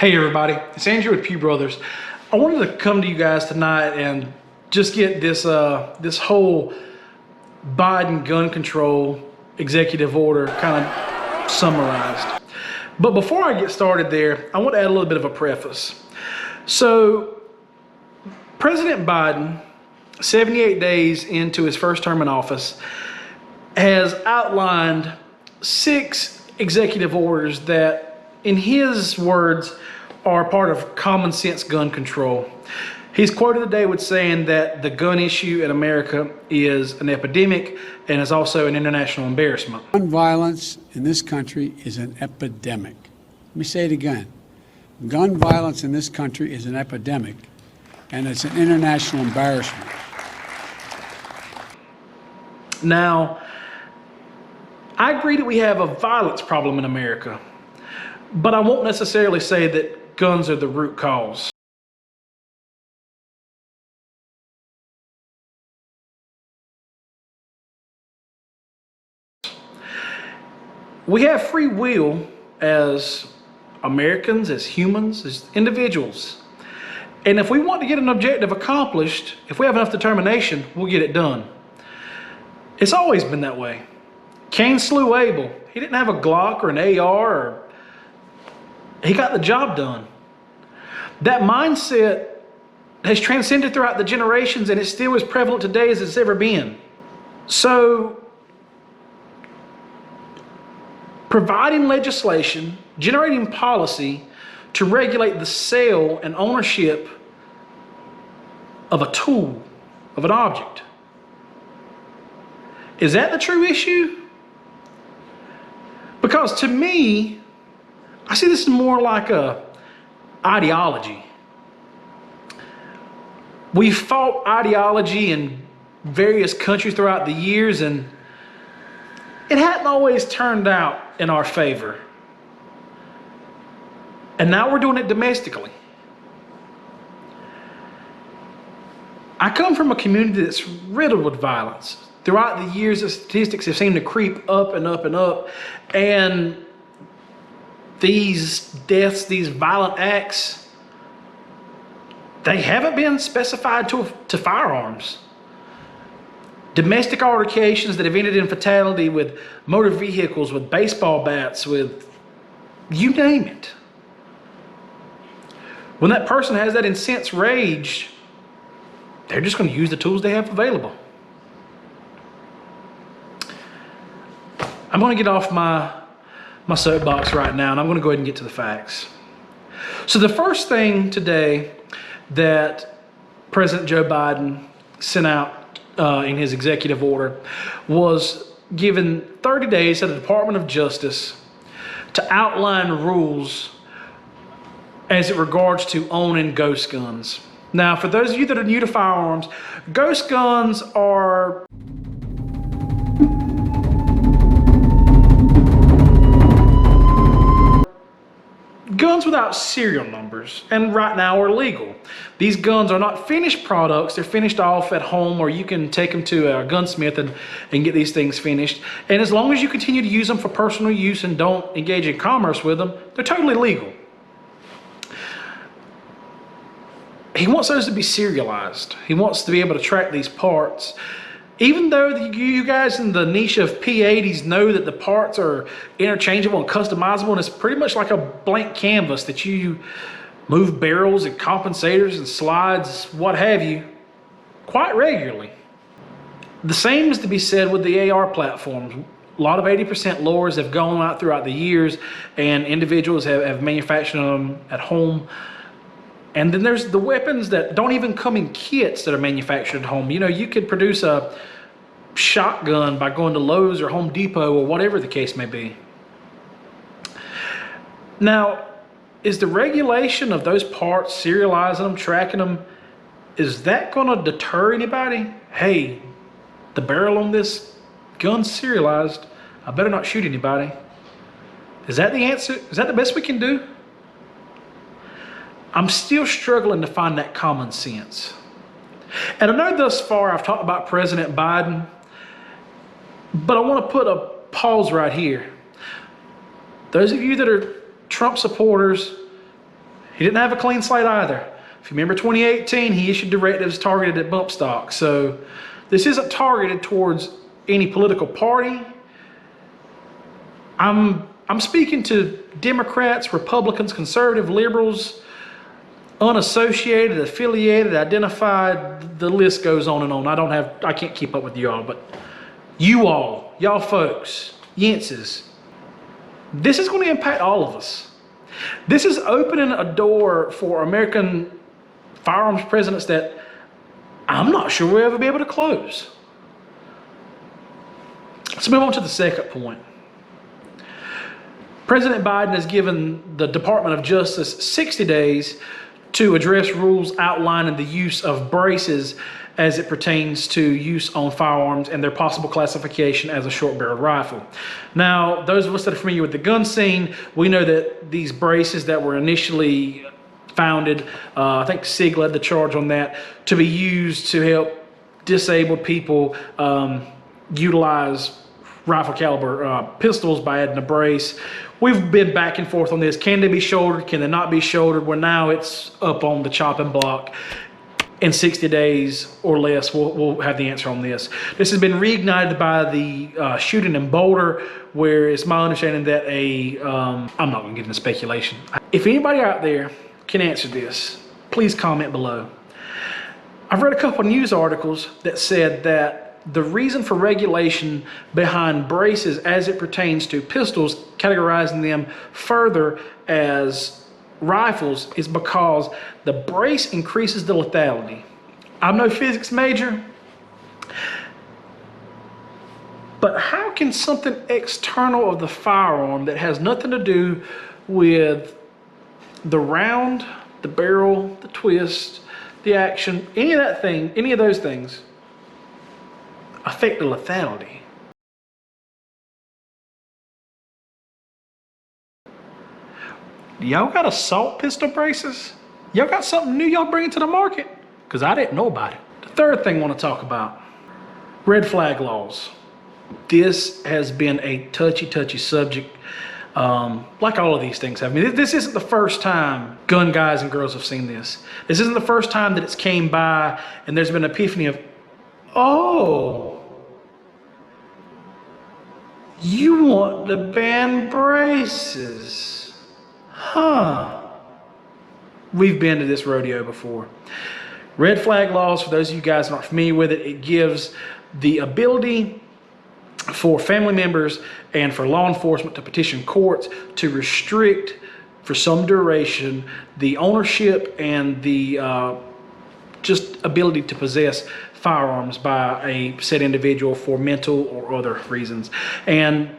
Hey everybody, it's Andrew with Pew Brothers. I wanted to come to you guys tonight and just get this this whole Biden gun control executive order kind of summarized. But before I get started there, I want to add a little bit of a preface. So President Biden, 78 days into his first term in office, has outlined 6 executive orders that, in his words, are part of common sense gun control. He's quoted today with saying that the gun issue in America is an epidemic and is also an international embarrassment. Gun violence in this country is an epidemic. Let me say it again. Gun violence in this country is an epidemic, and it's an international embarrassment. Now, I agree that we have a violence problem in America, but I won't necessarily say that guns are the root cause. We have free will as Americans, as humans, as individuals. And if we want to get an objective accomplished, if we have enough determination, we'll get it done. It's always been that way. Cain slew Abel. He didn't have a Glock or an AR, he got the job done. That mindset has transcended throughout the generations, and it's still as prevalent today as it's ever been. So, providing legislation, generating policy to regulate the sale and ownership of a tool, of an object. Is that the true issue? Because to me, I see this as more like a ideology. We've fought ideology in various countries throughout the years, and it hadn't always turned out in our favor. And now we're doing it domestically. I come from a community that's riddled with violence. Throughout the years, the statistics have seemed to creep up and up and up. And these deaths, these violent acts, they haven't been specified to firearms. Domestic altercations that have ended in fatality with motor vehicles, with baseball bats, with you name it. When that person has that incensed rage, they're just going to use the tools they have available. I'm going to get off my soapbox right now, and I'm going to go ahead and get to the facts. So the first thing today that President Joe Biden sent out in his executive order was given 30 days to the Department of Justice to outline rules as it regards to owning ghost guns. Now, for those of you that are new to firearms, ghost guns are guns without serial numbers, and right now are legal. These guns are not finished products. They're finished off at home, or you can take them to a gunsmith and get these things finished. And as long as you continue to use them for personal use and don't engage in commerce with them, they're totally legal. He wants those to be serialized. He wants to be able to track these parts. Even though you guys in the niche of P80s know that the parts are interchangeable and customizable, and it's pretty much like a blank canvas that you move barrels and compensators and slides, what have you, quite regularly. The same is to be said with the AR platforms. A lot of 80% lowers have gone out throughout the years, and individuals have manufactured them at home. And then there's the weapons that don't even come in kits that are manufactured at home. You know, you could produce a shotgun by going to Lowe's or Home Depot or whatever the case may be. Now, is the regulation of those parts, serializing them, tracking them, is that going to deter anybody? Hey, the barrel on this gun's serialized. I better not shoot anybody. Is that the answer? Is that the best we can do? I'm still struggling to find that common sense. And I know thus far I've talked about President Biden, but I want to put a pause right here. Those of you that are Trump supporters, He didn't have a clean slate either. If you remember 2018, he issued directives targeted at bump stock. So this isn't targeted towards any political party. I'm speaking to Democrats, Republicans, conservative, liberals, unassociated, affiliated, identified, the list goes on and on. I can't keep up with y'all, but y'all folks, Yenses, this is going to impact all of us. This is opening a door for American firearms presidents that I'm not sure we'll ever be able to close. Let's move on to the second point. President Biden has given the Department of Justice 60 days to address rules outlining the use of braces as it pertains to use on firearms and their possible classification as a short-barreled rifle. Now, those of us that are familiar with the gun scene, we know that these braces that were initially founded, I think SIG led the charge on that, to be used to help disabled people utilize rifle caliber pistols by adding a brace. We've been back and forth on this. Can they be shouldered? Can they not be shouldered? Well, now it's up on the chopping block. In 60 days or less, we'll have the answer on this. This has been reignited by the shooting in Boulder, where it's my understanding that I'm not going to get into speculation. If anybody out there can answer this, please comment below. I've read a couple news articles that said that the reason for regulation behind braces as it pertains to pistols, categorizing them further as rifles, is because the brace increases the lethality. I'm no physics major, but how can something external of the firearm that has nothing to do with the round, the barrel, the twist, the action, any of those things affect the lethality? Y'all got assault pistol braces? Y'all got something new y'all bringing to the market? Because I didn't know about it. The third thing I want to talk about, red flag laws. This has been a touchy subject, like all of these things have. I mean, this isn't the first time gun guys and girls have seen this. This isn't the first time that it's came by and there's been an epiphany of, oh, you want to ban braces. Huh. We've been to this rodeo before. Red flag laws, for those of you guys who aren't familiar with it, it gives the ability for family members and for law enforcement to petition courts to restrict for some duration the ownership and the just ability to possess firearms by a said individual for mental or other reasons. And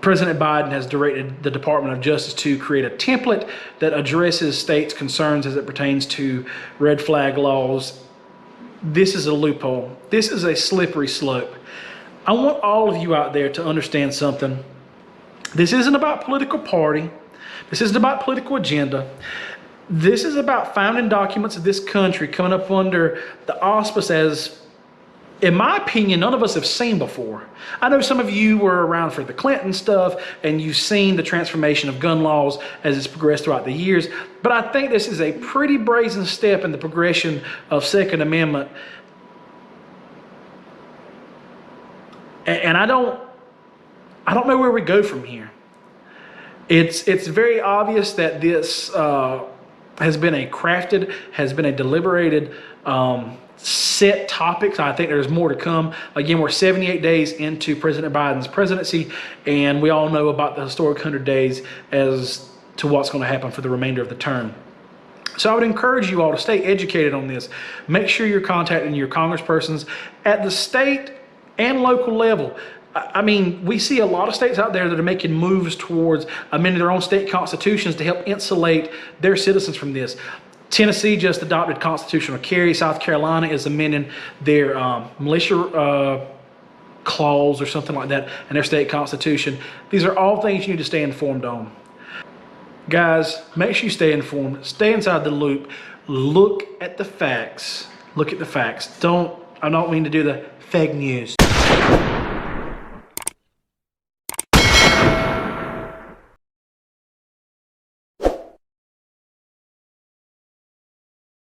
President Biden has directed the Department of Justice to create a template that addresses states' concerns as it pertains to red flag laws. This is a loophole. This is a slippery slope. I want all of you out there to understand something. This isn't about political party. This isn't about political agenda. This is about founding documents of this country coming up under the auspice as, in my opinion, none of us have seen before. I know some of you were around for the Clinton stuff and you've seen the transformation of gun laws as it's progressed throughout the years, but I think this is a pretty brazen step in the progression of Second Amendment. And I don't know where we go from here. It's very obvious that this has been a deliberated set topics. I think there's more to come. Again, we're 78 days into President Biden's presidency, and we all know about the historic 100 days as to what's going to happen for the remainder of the term. So I would encourage you all to stay educated on this. Make sure you're contacting your congresspersons at the state and local level. I mean, we see a lot of states out there that are making moves towards amending their own state constitutions to help insulate their citizens from this. Tennessee just adopted constitutional carry. South Carolina is amending their militia clause or something like that in their state constitution. These are all things you need to stay informed on. Guys, make sure you stay informed. Stay inside the loop. Look at the facts. Look at the facts. I don't mean to do the fake news.